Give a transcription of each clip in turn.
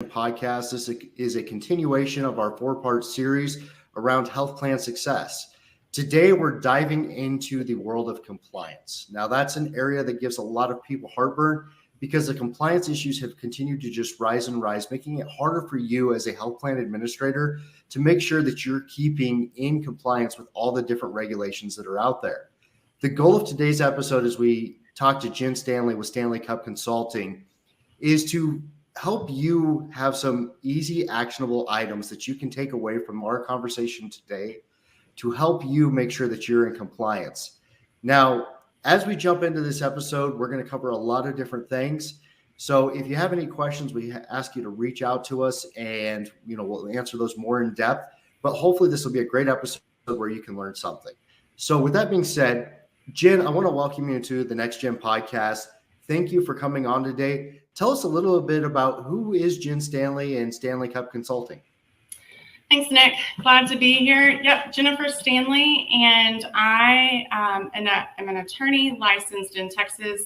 podcast. This is a continuation of our four-part series around health plan success. Today, we're diving into the world of compliance. Now, that's an area that gives a lot of people heartburn because the compliance issues have continued to just rise and rise, making it harder for you as a health plan administrator to make sure that you're keeping in compliance with all the different regulations that are out there. The goal of today's episode, as we talk to Jen Stanley with Stanley Kup Consulting, is to help you have some easy, actionable items that you can take away from our conversation today to help you make sure that you're in compliance. Now, as we jump into this episode, we're going to cover a lot of different things. So if you have any questions, we ask you to reach out to us and, we'll answer those more in depth. But hopefully this will be a great episode where you can learn something. So with that being said, Jen, I want to welcome you to the Next Gen podcast. Thank you for coming on today. Tell us a little bit about who is Jen Stanley and Stanley Kup Consulting. Thanks, Nick. Glad to be here. Yep, Jennifer Stanley, and I am an attorney licensed in Texas,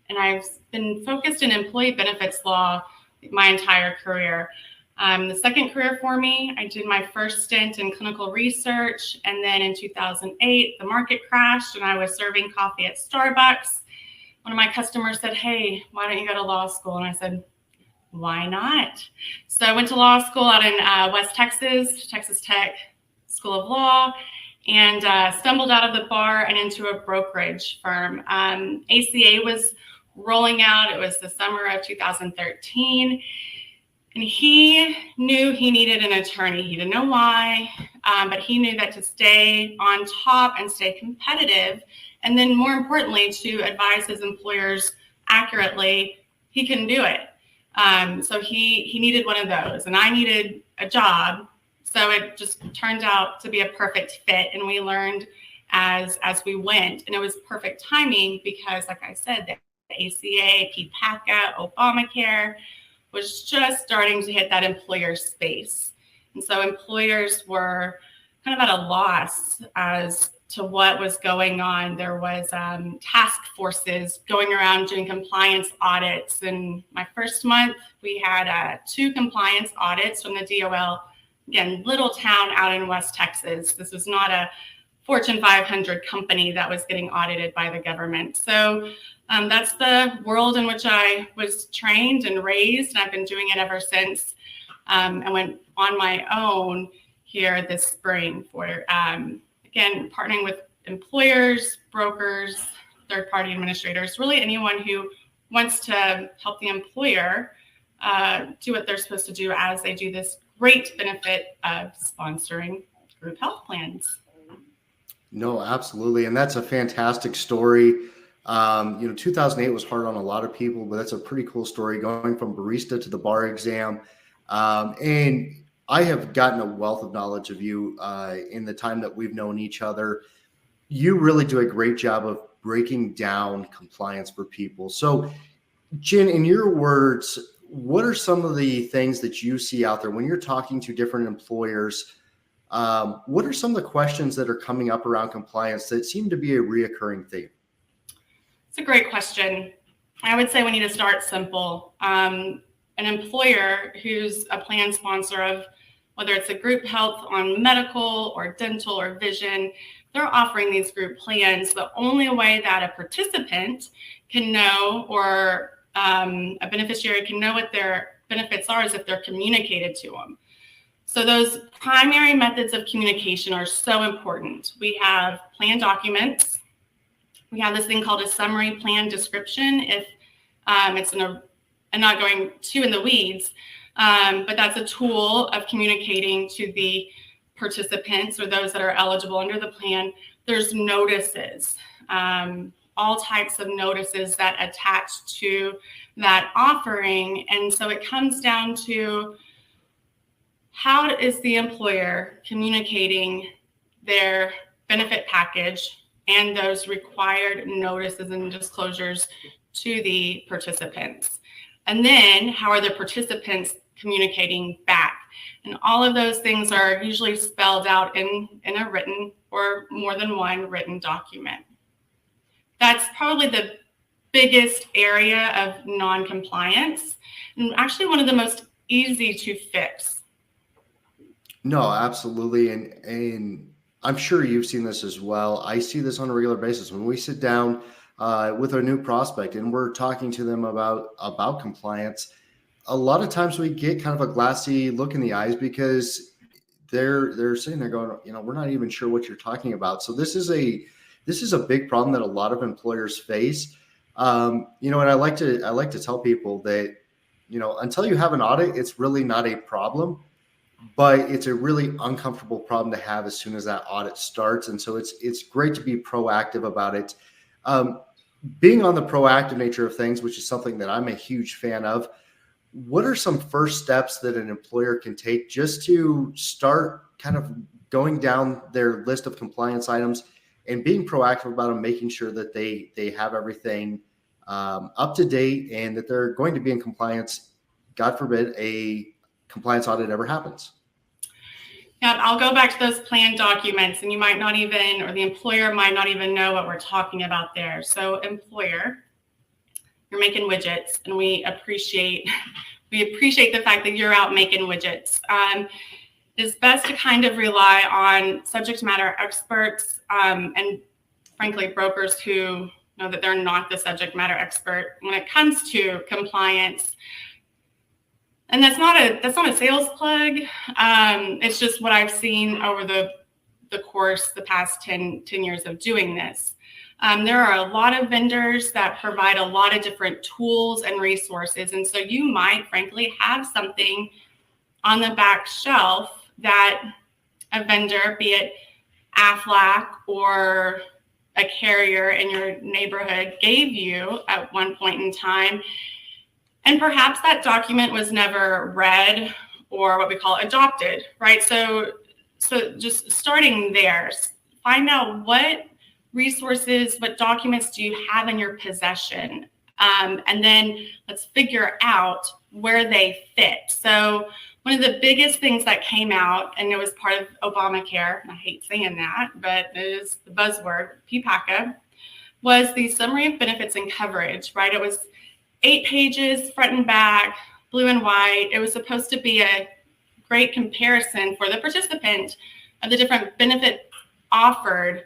and I've been focused in employee benefits law my entire career. The second career for me, I did my first stint in clinical research, and then in 2008, the market crashed, and I was serving coffee at Starbucks. One of my customers said, "Hey, why don't you go to law school?" And I said, "Why not?" So I went to law school out in West Texas, Texas Tech School of Law, and stumbled out of the bar and into a brokerage firm. ACA was rolling out. It was the summer of 2013. And he knew he needed an attorney. He didn't know why, but he knew that to stay on top and stay competitive, and then more importantly, to advise his employers accurately, he couldn't do it. So he needed one of those, and I needed a job. So it just turned out to be a perfect fit, and we learned as we went, and it was perfect timing because, like I said, the ACA, PPACA, Obamacare was just starting to hit that employer space. And so employers were kind of at a loss as to what was going on. There was task forces going around doing compliance audits. And my first month, we had 2 compliance audits from the DOL. Again, little town out in West Texas. This was not a Fortune 500 company that was getting audited by the government. So that's the world in which I was trained and raised, and I've been doing it ever since. I went on my own here this spring for, again, partnering with employers, brokers, third-party administrators, really anyone who wants to help the employer do what they're supposed to do as they do this great benefit of sponsoring group health plans. No, absolutely. And that's a fantastic story. 2008 was hard on a lot of people, but that's a pretty cool story, going from barista to the bar exam. And I have gotten a wealth of knowledge of you in the time that we've known each other. You really do a great job of breaking down compliance for people. So, Jen, in your words, what are some of the things that you see out there when you're talking to different employers? What are some of the questions that are coming up around compliance that seem to be a reoccurring theme? It's a great question. I would say we need to start simple. An employer who's a plan sponsor of, whether it's a group health on medical or dental or vision, they're offering these group plans. The only way that a participant can know, or a beneficiary can know what their benefits are, is if they're communicated to them. So those primary methods of communication are so important. We have plan documents. We have this thing called a summary plan description. If it's I'm not going too in the weeds, but that's a tool of communicating to the participants or those that are eligible under the plan. There's notices, all types of notices that attach to that offering. And so it comes down to, how is the employer communicating their benefit package and those required notices and disclosures to the participants? And then how are the participants communicating back? And all of those things are usually spelled out in a written or more than one written document. That's probably the biggest area of non-compliance, and actually one of the most easy to fix. No, absolutely. And I'm sure you've seen this as well. I see this on a regular basis when we sit down with a new prospect and we're talking to them about compliance. A lot of times we get kind of a glassy look in the eyes because they're sitting there going, we're not even sure what you're talking about. So this is a big problem that a lot of employers face. And I like to tell people that, until you have an audit, it's really not a problem, but it's a really uncomfortable problem to have as soon as that audit starts. And so it's great to be proactive about it. Being on the proactive nature of things, which is something that I'm a huge fan of. What are some first steps that an employer can take just to start kind of going down their list of compliance items and being proactive about them, making sure that they have everything up to date and that they're going to be in compliance, God forbid a compliance audit ever happens? Yeah, I'll go back to those plan documents, and you might not even, or the employer might not even know what we're talking about there. So employer, you're making widgets, and we appreciate the fact that you're out making widgets. It's best to kind of rely on subject matter experts and frankly brokers who know that they're not the subject matter expert when it comes to compliance. And that's not a sales plug. It's just what I've seen over the past 10 years of doing this. There are a lot of vendors that provide a lot of different tools and resources. And so you might, frankly, have something on the back shelf that a vendor, be it Aflac or a carrier in your neighborhood, gave you at one point in time. And perhaps that document was never read or what we call adopted, right? So just starting there, find out what resources, what documents do you have in your possession? And then let's figure out where they fit. So one of the biggest things that came out, and it was part of Obamacare, and I hate saying that, but it is the buzzword, PPACA, was the Summary of Benefits and Coverage, right? It was 8 pages, front and back, blue and white. It was supposed to be a great comparison for the participant of the different benefits offered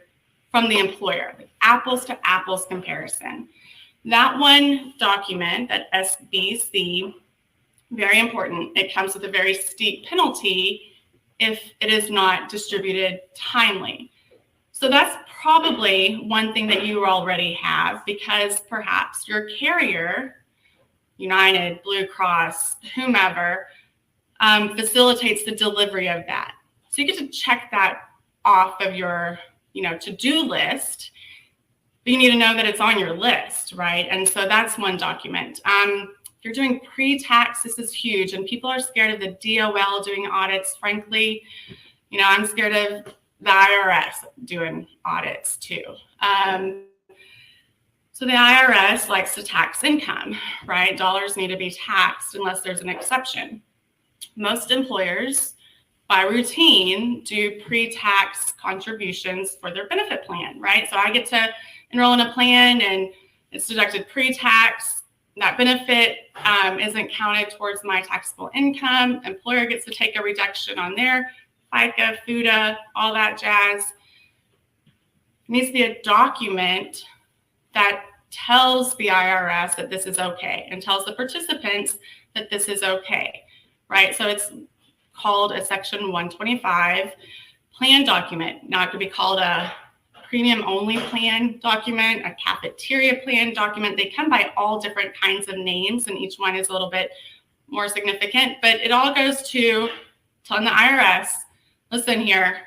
from the employer, apples to apples comparison. That one document, that SBC, very important. It comes with a very steep penalty if it is not distributed timely. So that's probably one thing that you already have, because perhaps your carrier, United, Blue Cross, whomever, facilitates the delivery of that. So you get to check that off of your to-do list, but you need to know that it's on your list, right? And so that's one document. If you're doing pre-tax, this is huge, and people are scared of the DOL doing audits. Frankly, I'm scared of the IRS doing audits too. So the IRS likes to tax income, right? Dollars need to be taxed unless there's an exception. Most employers, by routine, do pre-tax contributions for their benefit plan, right? So I get to enroll in a plan and it's deducted pre-tax. That benefit isn't counted towards my taxable income. Employer gets to take a reduction on their FICA, FUTA, all that jazz. It needs to be a document that tells the IRS that this is okay and tells the participants that this is okay, right? So it's called a Section 125 plan document. Now it could be called a premium only plan document, a cafeteria plan document. They come by all different kinds of names, and each one is a little bit more significant, but it all goes to telling the IRS, listen here,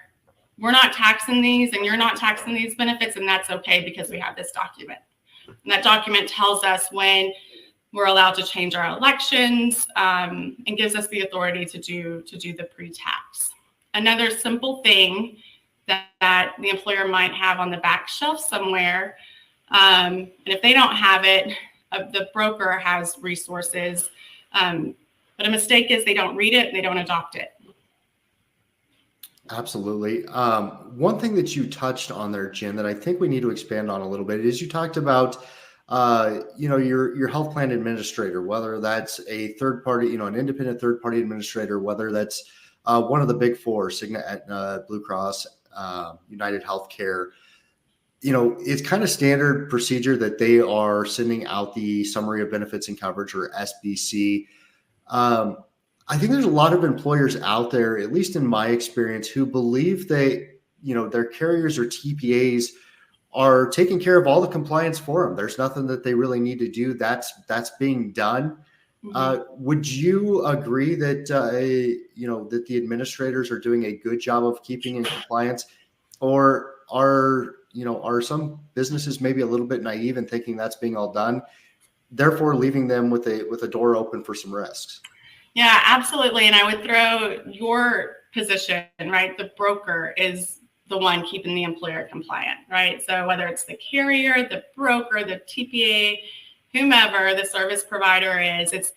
we're not taxing these and you're not taxing these benefits, and that's okay because we have this document. And that document tells us when we're allowed to change our elections and gives us the authority to do the pre-tax. Another simple thing that the employer might have on the back shelf somewhere, and if they don't have it, the broker has resources, but a mistake is they don't read it and they don't adopt it. Absolutely. One thing that you touched on there, Jen, that I think we need to expand on a little bit is you talked about your health plan administrator, whether that's a third party, an independent third party administrator, whether that's one of the big four, Cigna, Aetna, Blue Cross, United Healthcare. It's kind of standard procedure that they are sending out the summary of benefits and coverage, or SBC. I think there's a lot of employers out there, at least in my experience, who believe that, their carriers or TPAs are taking care of all the compliance for them. There's nothing that they really need to do. That's being done. Would you agree that, that the administrators are doing a good job of keeping in compliance, or are some businesses maybe a little bit naive and thinking that's being all done, therefore leaving them with a door open for some risks? Yeah, absolutely. And I would throw your position, right? The broker is the one keeping the employer compliant, right? So whether it's the carrier, the broker, the TPA, whomever the service provider is, it's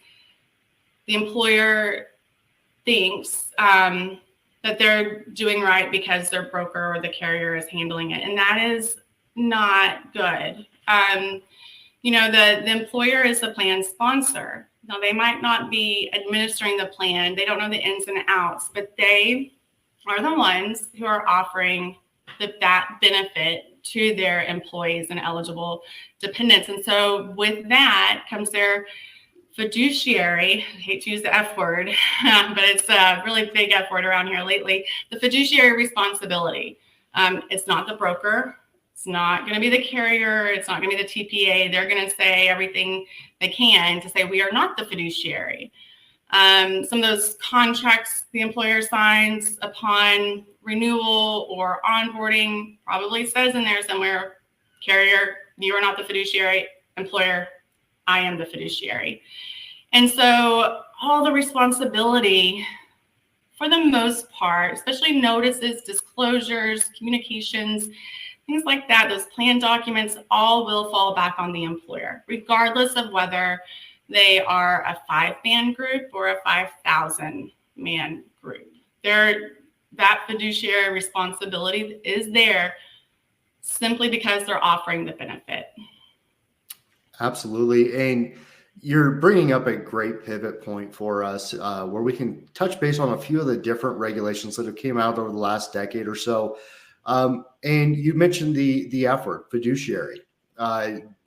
the employer thinks that they're doing right because their broker or the carrier is handling it. And that is not good. The employer is the plan sponsor. Now, they might not be administering the plan. They don't know the ins and outs, but they are the ones who are offering that benefit to their employees and eligible dependents. And so with that comes their fiduciary, I hate to use the F word, but it's a really big F word around here lately, the fiduciary responsibility. It's not the broker. It's not going to be the carrier. It's not going to be the TPA. They're going to say everything they can to say we are not the fiduciary. Some of those contracts the employer signs upon renewal or onboarding probably says in there somewhere, carrier, you are not the fiduciary. Employer, I am the fiduciary. And so all the responsibility, for the most part, especially notices, disclosures, communications, things like that, those plan documents, all will fall back on the employer, regardless of whether they are a 5-man group or a 5,000-man group. That fiduciary responsibility is there simply because they're offering the benefit. Absolutely. And you're bringing up a great pivot point for us, where we can touch base on a few of the different regulations that have came out over the last decade or so. And you mentioned the F word, fiduciary.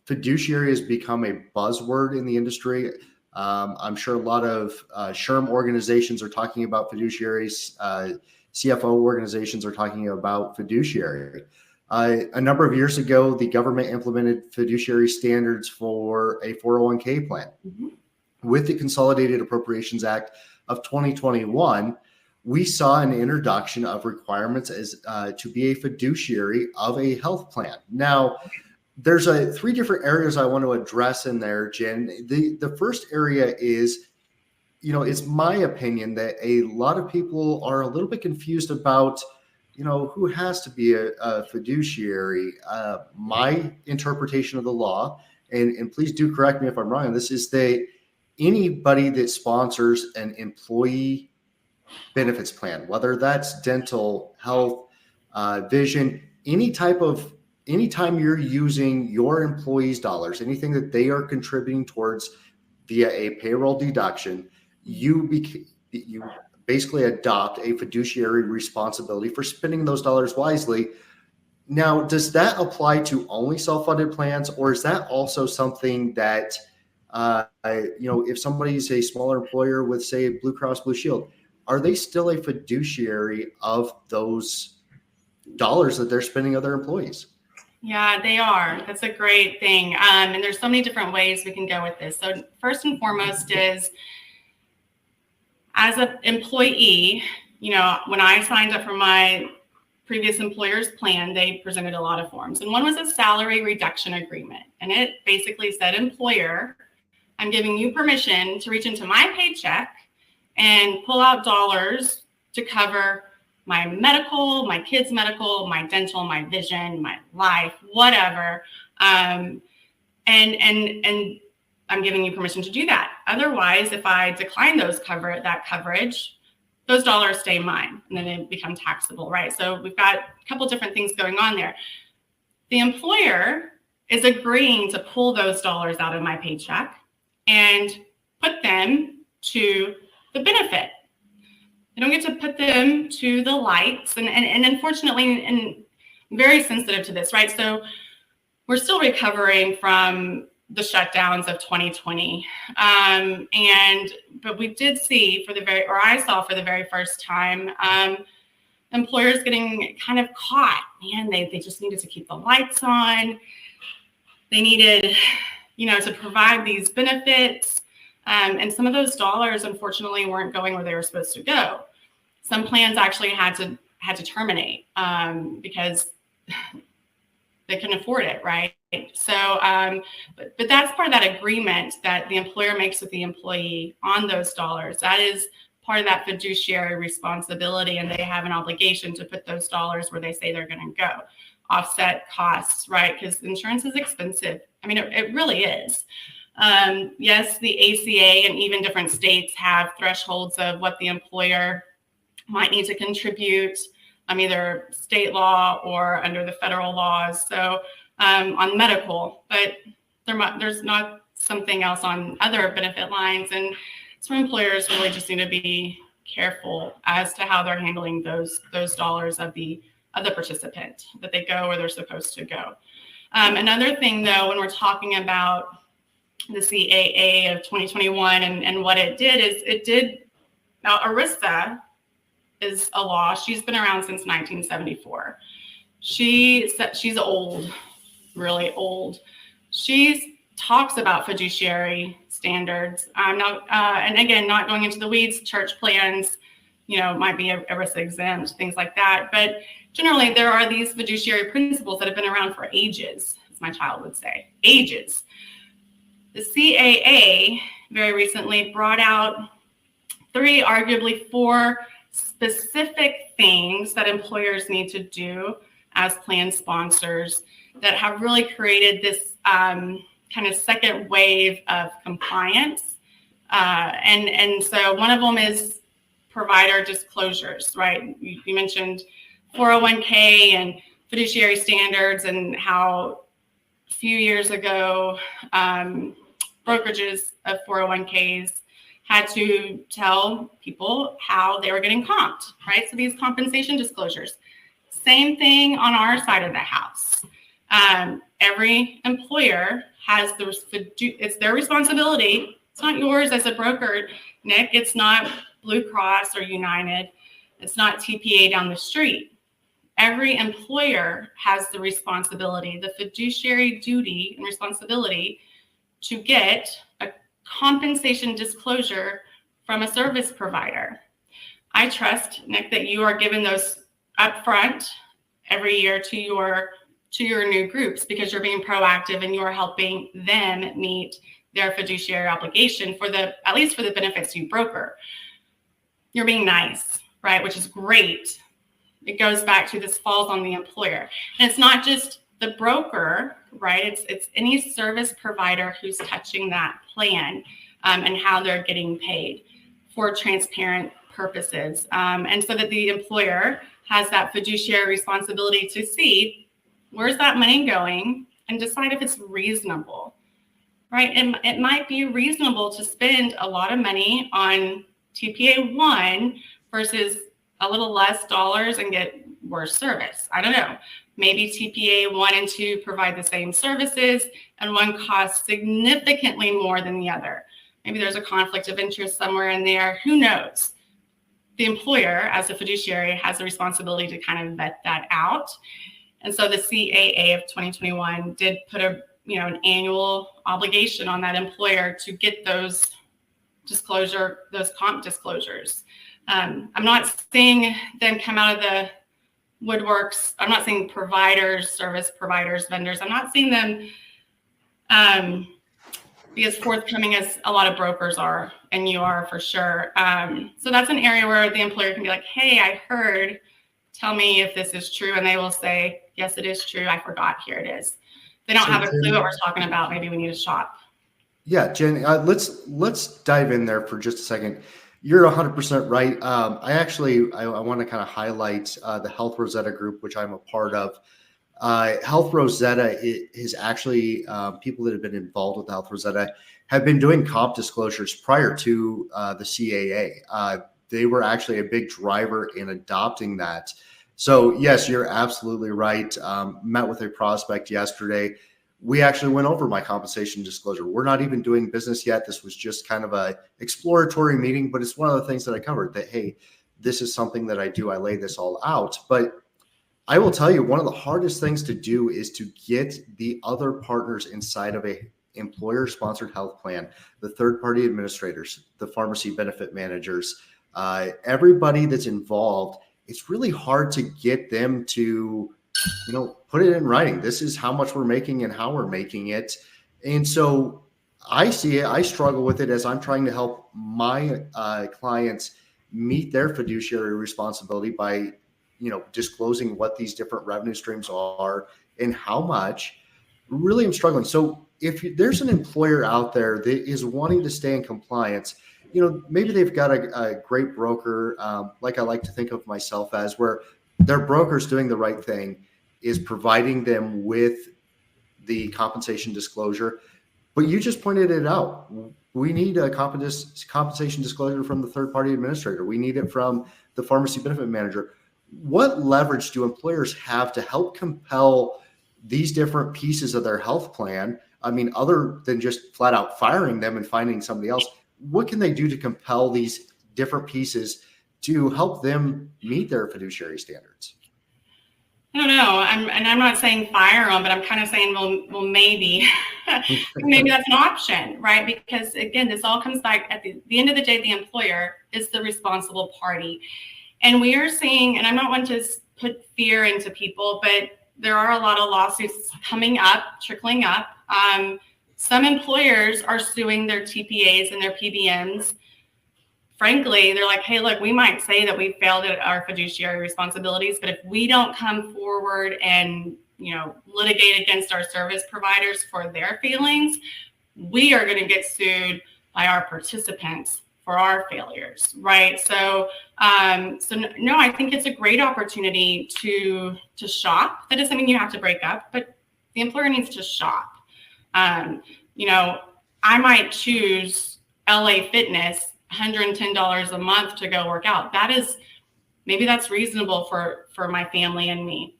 Fiduciary has become a buzzword in the industry. I'm sure a lot of SHRM organizations are talking about fiduciaries. CFO organizations are talking about fiduciary. A number of years ago, the government implemented fiduciary standards for a 401k plan. With the Consolidated Appropriations Act of 2021, we saw an introduction of requirements as to be a fiduciary of a health plan. Now, there's 3 different areas I want to address in there, Jen. The first area is, it's my opinion that a lot of people are a little bit confused about, who has to be a fiduciary. My interpretation of the law, and please do correct me if I'm wrong on this, is that anybody that sponsors an employee benefits plan, whether that's dental, health, vision, anytime you're using your employees' dollars, anything that they are contributing towards via a payroll deduction, you basically adopt a fiduciary responsibility for spending those dollars wisely. Now, does that apply to only self-funded plans, or is that also something that, if somebody's a smaller employer with, say, Blue Cross Blue Shield, are they still a fiduciary of those dollars that they're spending on their employees? Yeah, they are. That's a great thing. And there's so many different ways we can go with this. So first and foremost is, as an employee, when I signed up for my previous employer's plan, they presented a lot of forms. And one was a salary reduction agreement. And it basically said, employer, I'm giving you permission to reach into my paycheck and pull out dollars to cover my medical, my kids' medical, my dental, my vision, my life, whatever. And I'm giving you permission to do that. Otherwise, if I decline that coverage, those dollars stay mine and then they become taxable, right? So we've got a couple different things going on there. The employer is agreeing to pull those dollars out of my paycheck and put them to the benefit. They don't get to put them to the lights. And unfortunately, and very sensitive to this, right? So we're still recovering from the shutdowns of 2020. But we did see I saw for the very first time, employers getting kind of caught. Man, they just needed to keep the lights on. They needed, to provide these benefits. And some of those dollars, unfortunately, weren't going where they were supposed to go. Some plans actually had to terminate because they couldn't afford it, right? So, but that's part of that agreement that the employer makes with the employee on those dollars. That is part of that fiduciary responsibility, and they have an obligation to put those dollars where they say they're going to go, offset costs, right? Because insurance is expensive. I mean, it really is. Yes, the ACA and even different states have thresholds of what the employer might need to contribute, either state law or under the federal laws. So on medical, but there's not something else on other benefit lines. And so employers really just need to be careful as to how they're handling those dollars of the participant, that they go where they're supposed to go. Another thing, though, when we're talking about the CAA of 2021 and what it did is now ERISA is a law. She's been around since 1974. She's old, really old. She talks about fiduciary standards. And again, not going into the weeds, church plans, might be ERISA exempt, things like that. But generally, there are these fiduciary principles that have been around for ages, as my child would say, ages. The CAA very recently brought out arguably four specific things that employers need to do as plan sponsors that have really created this kind of second wave of compliance. And so one of them is provider disclosures, right? You mentioned 401k and fiduciary standards and how a few years ago, brokerages of 401ks had to tell people how they were getting comped, right? So these compensation disclosures. Same thing on our side of the house. Every employer has it's their responsibility. It's not yours as a broker, Nick. It's not Blue Cross or United. It's not TPA down the street. Every employer has the responsibility, the fiduciary duty and responsibility to get a compensation disclosure from a service provider. I trust, Nick, that you are given those upfront every year to your new groups because you're being proactive and you're helping them meet their fiduciary obligation at least for the benefits you broker. You're being nice, right? Which is great. It goes back to this falls on the employer. And it's not just the broker, right? It's any service provider who's touching that plan and how they're getting paid for transparent purposes. And so that the employer has that fiduciary responsibility to see where's that money going and decide if it's reasonable, right? It might be reasonable to spend a lot of money on TPA 1 versus a little less dollars and get worse service. I don't know. Maybe TPA 1 and 2 provide the same services and one costs significantly more than the other. Maybe there's a conflict of interest somewhere in there. Who knows? The employer, as a fiduciary, has the responsibility to kind of vet that out. And so the CAA of 2021 did put an annual obligation on that employer to get those comp disclosures. I'm not seeing them come out of the woodworks. I'm not seeing providers, service providers, vendors. I'm not seeing them be as forthcoming as a lot of brokers are, and you are for sure. So that's an area where the employer can be like, hey, I heard, tell me if this is true. And they will say, yes, it is true. I forgot. Here it is. They don't have a clue what we're talking about. Maybe we need to shop. Yeah, Jen, let's dive in there for just a second. You're 100% right. I want to kind of highlight the Health Rosetta group, which I'm a part of. Health Rosetta is actually people that have been involved with Health Rosetta have been doing comp disclosures prior to the CAA. They were actually a big driver in adopting that. So yes, you're absolutely right. Met with a prospect yesterday. We actually went over my compensation disclosure. We're not even doing business yet. This was just kind of a exploratory meeting, but it's one of the things that I covered that, hey, this is something that I do. I lay this all out. But I will tell you, one of the hardest things to do is to get the other partners inside of a employer-sponsored health plan, the third-party administrators, the pharmacy benefit managers, everybody that's involved. It's really hard to get them to, put it in writing. This is how much we're making and how we're making it. And so I see it. I struggle with it as I'm trying to help my clients meet their fiduciary responsibility by, disclosing what these different revenue streams are and how much. Really, I'm struggling. So if there's an employer out there that is wanting to stay in compliance, maybe they've got a great broker, like I like to think of myself as, where their broker's doing the right thing, is providing them with the compensation disclosure. But you just pointed it out. We need a compensation disclosure from the third-party administrator. We need it from the pharmacy benefit manager. What leverage do employers have to help compel these different pieces of their health plan? I mean, other than just flat out firing them and finding somebody else, what can they do to compel these different pieces to help them meet their fiduciary standards? I don't know. I'm not saying fire them, but I'm kind of saying, well, maybe, maybe that's an option, right? Because again, this all comes back at the end of the day, the employer is the responsible party. And we are seeing, and I'm not one to put fear into people, but there are a lot of lawsuits coming up, trickling up. Some employers are suing their TPAs and their PBMs. Frankly, they're like, hey, look, we might say that we failed at our fiduciary responsibilities, but if we don't come forward and, litigate against our service providers for their failings, we are going to get sued by our participants for our failures, right? So no, I think it's a great opportunity to shop. That doesn't mean you have to break up, but the employer needs to shop. I might choose LA Fitness, $110 a month to go work out. Maybe that's reasonable for my family and me,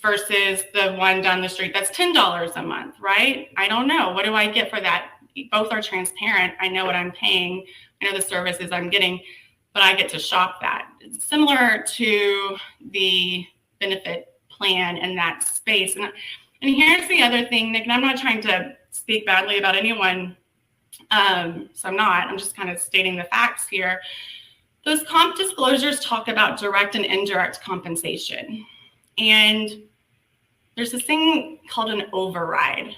versus the one down the street that's $10 a month, right? I don't know. What do I get for that? Both are transparent. I know what I'm paying. I know the services I'm getting, but I get to shop that. It's similar to the benefit plan in that space. And here's the other thing, Nick, and I'm not trying to speak badly about anyone. So I'm just kind of stating the facts here. Those comp disclosures talk about direct and indirect compensation. And there's this thing called an override.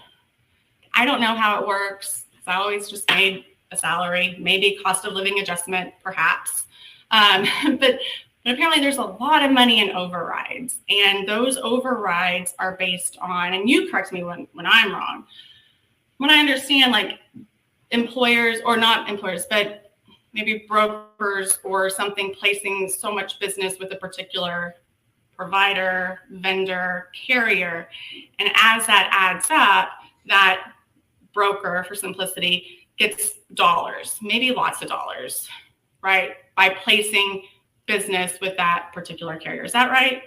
I don't know how it works. I always just made a salary, maybe cost of living adjustment, perhaps. But apparently there's a lot of money in overrides. And those overrides are based on, and you correct me when I'm wrong, when I understand, like, employers, or not employers, but maybe brokers or something, placing so much business with a particular provider, vendor, carrier. And as that adds up, that broker, for simplicity, gets dollars, maybe lots of dollars, right, by placing business with that particular carrier. Is that right?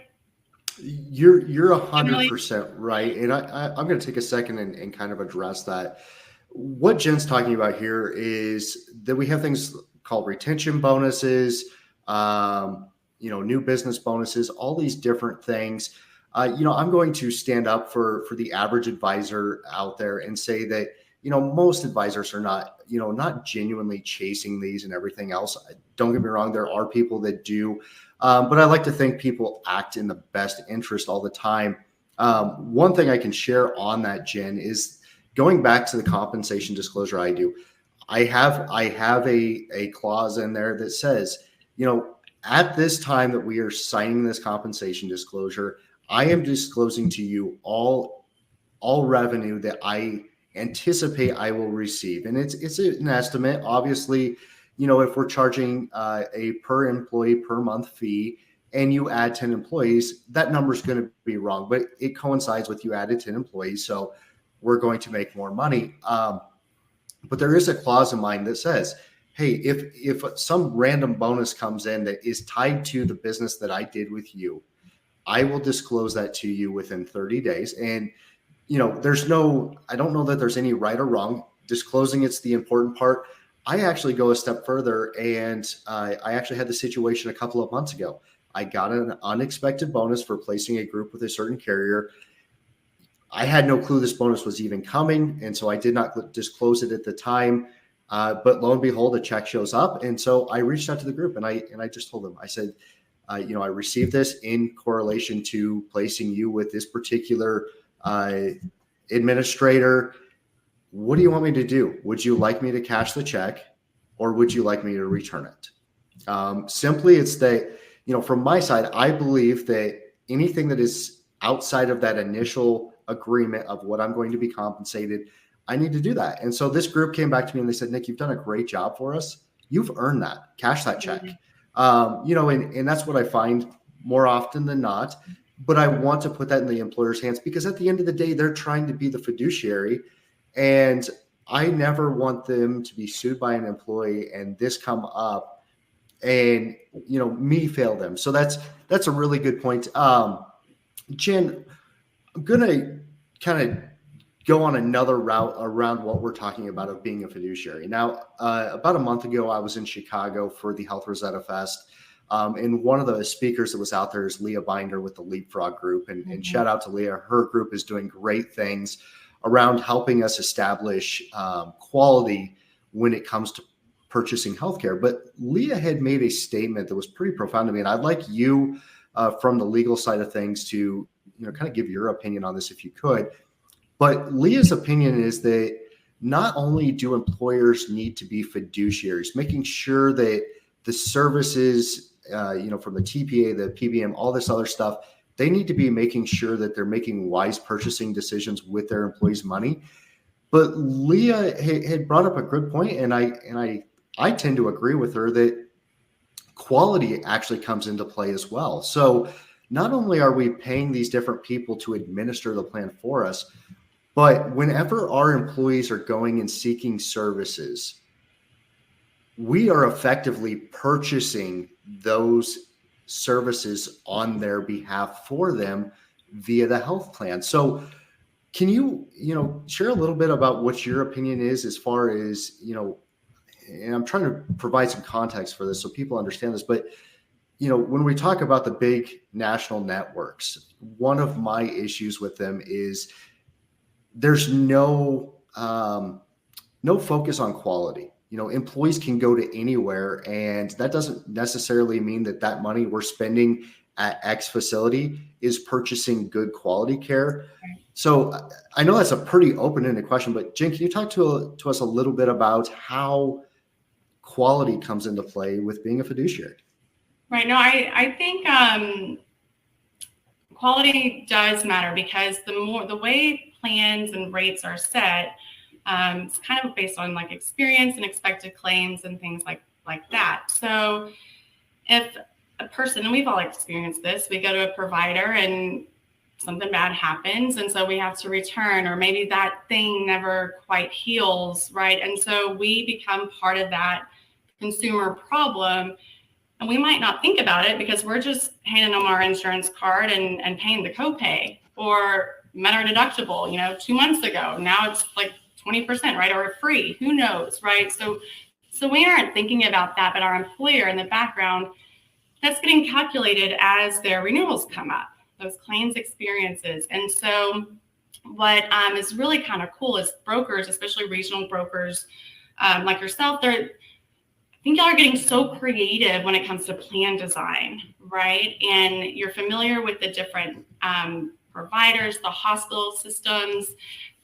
You're 100% right. And I'm going to take a second and kind of address that. What Jen's talking about here is that we have things called retention bonuses, new business bonuses, all these different things. I'm going to stand up for the average advisor out there and say that, most advisors are not genuinely chasing these and everything else. Don't get me wrong. There are people that do, but I like to think people act in the best interest all the time. One thing I can share on that, Jen, is going back to the compensation disclosure I have a clause in there that says, at this time that we are signing this compensation disclosure, I am disclosing to you all revenue that I anticipate I will receive. And it's an estimate. Obviously, if we're charging a per employee per month fee, and you add 10 employees, that number is going to be wrong, but it coincides with you added 10 employees. So we're going to make more money. But there is a clause in mine that says, hey, if some random bonus comes in that is tied to the business that I did with you, I will disclose that to you within 30 days. And, I don't know that there's any right or wrong. Disclosing it's the important part. I actually go a step further, and I actually had the situation a couple of months ago. I got an unexpected bonus for placing a group with a certain carrier. I had no clue this bonus was even coming, and so I did not disclose it at the time. But lo and behold, a check shows up, and so I reached out to the group, and I just told them, I said, I received this in correlation to placing you with this particular administrator. What do you want me to do? Would you like me to cash the check, or would you like me to return it? Simply, it's that, from my side, I believe that anything that is outside of that initial agreement of what I'm going to be compensated, I need to do that. And so this group came back to me and they said, Nick, you've done a great job for us. You've earned that. Cash that check. And that's what I find more often than not. But I want to put that in the employer's hands, because at the end of the day, they're trying to be the fiduciary. And I never want them to be sued by an employee and this come up and, me fail them. So that's a really good point. Jen, I'm going to kind of go on another route around what we're talking about of being a fiduciary. Now, about a month ago, I was in Chicago for the Health Rosetta Fest. And one of the speakers that was out there is Leah Binder with the Leapfrog Group. And shout out to Leah. Her group is doing great things around helping us establish quality when it comes to purchasing healthcare. But Leah had made a statement that was pretty profound to me. And I'd like you from the legal side of things to kind of give your opinion on this if you could. But Leah's opinion is that not only do employers need to be fiduciaries, making sure that the services, from the TPA, the PBM, all this other stuff, they need to be making sure that they're making wise purchasing decisions with their employees' money. But Leah had brought up a good point, and I tend to agree with her that quality actually comes into play as well. So not only are we paying these different people to administer the plan for us, but whenever our employees are going and seeking services, we are effectively purchasing those services on their behalf for them via the health plan. So can you, share a little bit about what your opinion is as far as, and I'm trying to provide some context for this so people understand this, but when we talk about the big national networks, one of my issues with them is there's no focus on quality. Employees can go to anywhere, and that doesn't necessarily mean that money we're spending at X facility is purchasing good quality care. So I know that's a pretty open-ended question, but Jen, can you talk to us a little bit about how quality comes into play with being a fiduciary? Right. No, I think quality does matter, because the way plans and rates are set, it's kind of based on like experience and expected claims and things like that. So if a person, and we've all experienced this, we go to a provider and something bad happens, and so we have to return, or maybe that thing never quite heals, right? And so we become part of that consumer problem, and we might not think about it because we're just handing them our insurance card and paying the copay, or met our deductible, 2 months ago. Now it's like 20%, right? Or free, who knows, right? So we aren't thinking about that, but our employer in the background, that's getting calculated as their renewals come up, those claims experiences. And so what is really kind of cool is brokers, especially regional brokers like yourself, I think y'all are getting so creative when it comes to plan design, right? And you're familiar with the different providers, the hospital systems,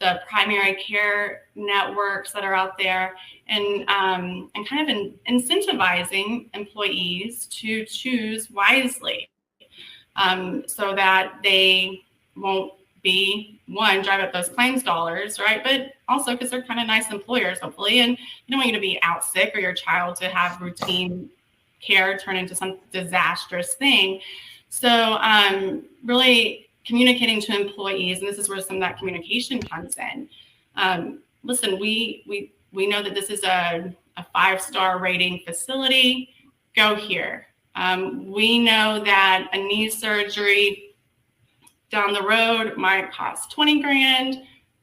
the primary care networks that are out there, and kind of incentivizing employees to choose wisely, so that they won't drive up those claims dollars, right? But also because they're kind of nice employers, hopefully, and you don't want you to be out sick or your child to have routine care turn into some disastrous thing. So really communicating to employees, and this is where some of that communication comes in. Listen, we know that this is a 5-star rating facility. Go here. We know that a knee surgery down the road might cost 20 grand.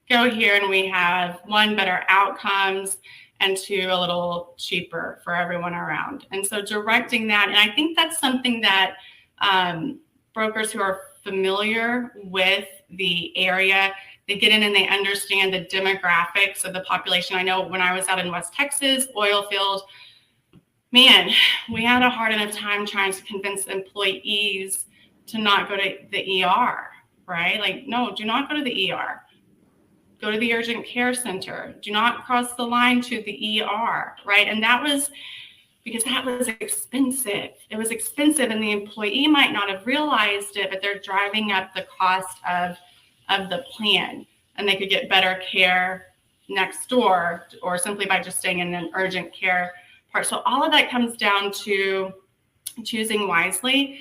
Go here, and we have 1, better outcomes, and 2, a little cheaper for everyone around. And so directing that, and I think that's something that brokers who are familiar with the area, they get in and they understand the demographics of the population. I know when I was out in West Texas, oil field, man, we had a hard enough time trying to convince employees to not go to the ER, right? Like, no, do not go to the ER. Go to the urgent care center. Do not cross the line to the ER, right? And that was because that was expensive. It was expensive, and the employee might not have realized it, but they're driving up the cost of the plan, and they could get better care next door or simply by just staying in an urgent care part. So all of that comes down to choosing wisely,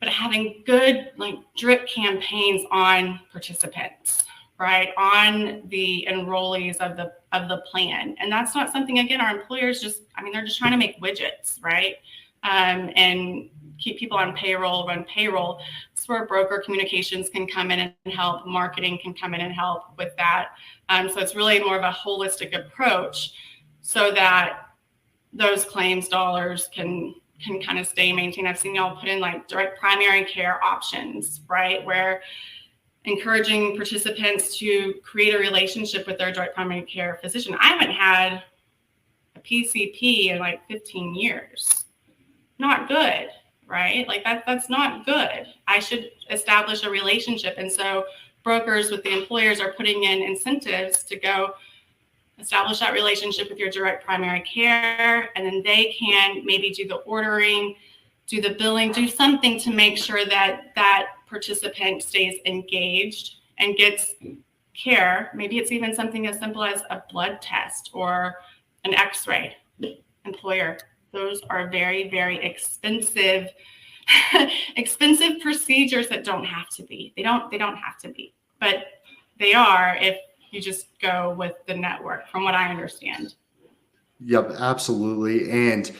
but having good drip campaigns on participants, right, on the enrollees of the plan. And that's not something, again, our employers they're just trying to make widgets, right, and keep people on payroll, run payroll. That's where broker communications can come in and help. Marketing can come in and help with that. So it's really more of a holistic approach so that those claims dollars can kind of stay maintained. I've seen y'all put in direct primary care options, right, where encouraging participants to create a relationship with their direct primary care physician. I haven't had a PCP in 15 years. Not good, right? That's not good. I should establish a relationship. And so brokers with the employers are putting in incentives to go establish that relationship with your direct primary care, and then they can maybe do the ordering, do the billing, do something to make sure that that participant stays engaged and gets care. Maybe it's even something as simple as a blood test or an x-ray. Employer, those are very, very expensive expensive procedures that don't have to be. They don't have to be, but they are if you just go with the network, from what I understand. Yep, absolutely. And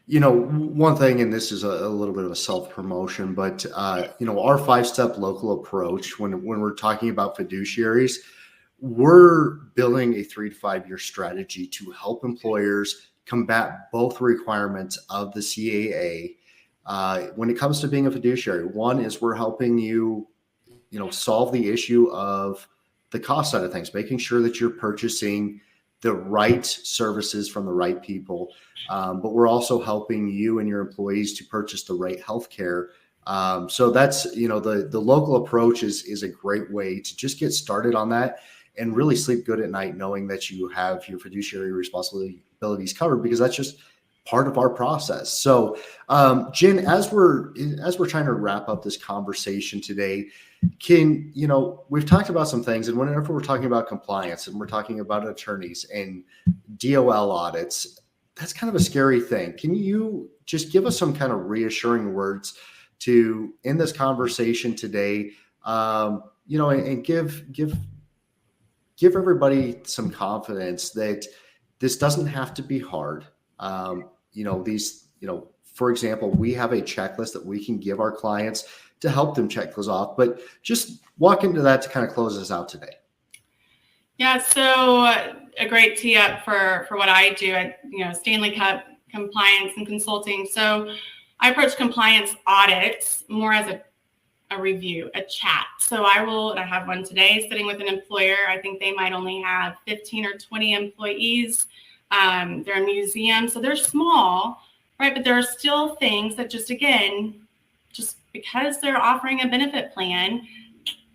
one thing, and this is a little bit of a self-promotion, but our 5-step local approach, when we're talking about fiduciaries, we're building a 3 to 5 year strategy to help employers combat both requirements of the CAA. When it comes to being a fiduciary, one is we're helping you, solve the issue of the cost side of things, making sure that you're purchasing the right services from the right people. But we're also helping you and your employees to purchase the right healthcare. So that's, the local approach is a great way to just get started on that and really sleep good at night, knowing that you have your fiduciary responsibilities covered, because that's just part of our process. So, Jen, as we're trying to wrap up this conversation today, we've talked about some things, and whenever we're talking about compliance and we're talking about attorneys and DOL audits, that's kind of a scary thing. Can you just give us some kind of reassuring words to end this conversation today, and give everybody some confidence that this doesn't have to be hard. For example, we have a checklist that we can give our clients to help them check those off, but just walk into that to kind of close us out today. Yeah, so a great tee up for what I do at Stanley Kup Compliance and Consulting. So I approach compliance audits more as a review, a chat. So I have one today sitting with an employer. I think they might only have 15 or 20 employees. They're a museum, so they're small, right? But there are still things that just because they're offering a benefit plan,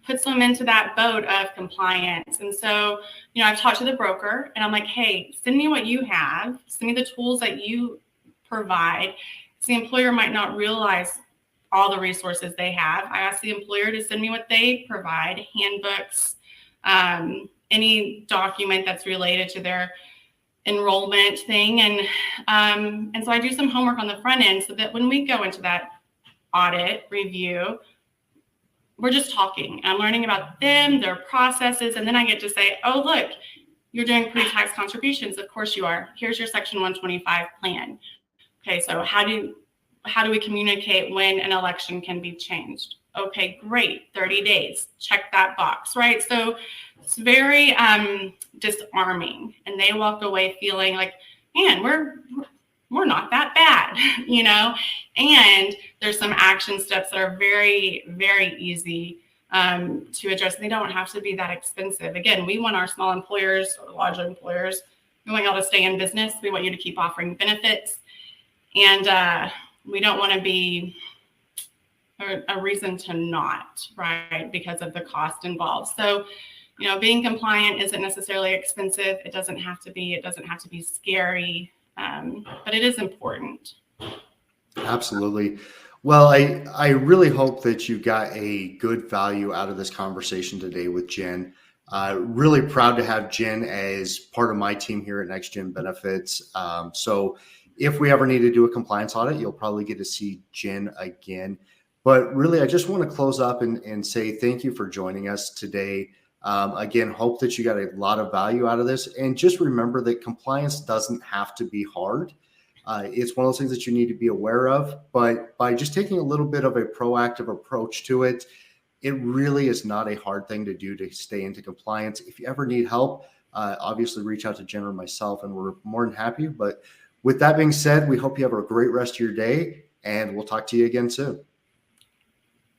puts them into that boat of compliance. And so, I've talked to the broker and I'm like, hey, send me what you have. Send me the tools that you provide. So the employer might not realize all the resources they have. I ask the employer to send me what they provide, handbooks, any document that's related to their enrollment thing. And so I do some homework on the front end so that when we go into that audit review, we're just talking. I'm learning about them, their processes, and then I get to say, oh, look, you're doing pre-tax contributions. Of course you are. Here's your Section 125 plan. Okay, so how do we communicate when an election can be changed? Okay, great, 30 days, check that box, right? So it's very disarming, and they walk away feeling like, man, we're not that bad, and there's some action steps that are very, very easy to address. They don't have to be that expensive. Again, we want our small employers or large employers, we want y'all to stay in business. We want you to keep offering benefits, and we don't want to be a reason to not, right, because of the cost involved. So, being compliant isn't necessarily expensive. It doesn't have to be. It doesn't have to be scary, but it is important. Absolutely. Well, I really hope that you got a good value out of this conversation today with Jen. Really proud to have Jen as part of my team here at Next Gen Benefits. So if we ever need to do a compliance audit, you'll probably get to see Jen again. But really, I just want to close up and say thank you for joining us today. Again, hope that you got a lot of value out of this. And just remember that compliance doesn't have to be hard. It's one of those things that you need to be aware of. But by just taking a little bit of a proactive approach to it, it really is not a hard thing to do to stay into compliance. If you ever need help, obviously reach out to Jen or myself, and we're more than happy. But with that being said, we hope you have a great rest of your day, and we'll talk to you again soon.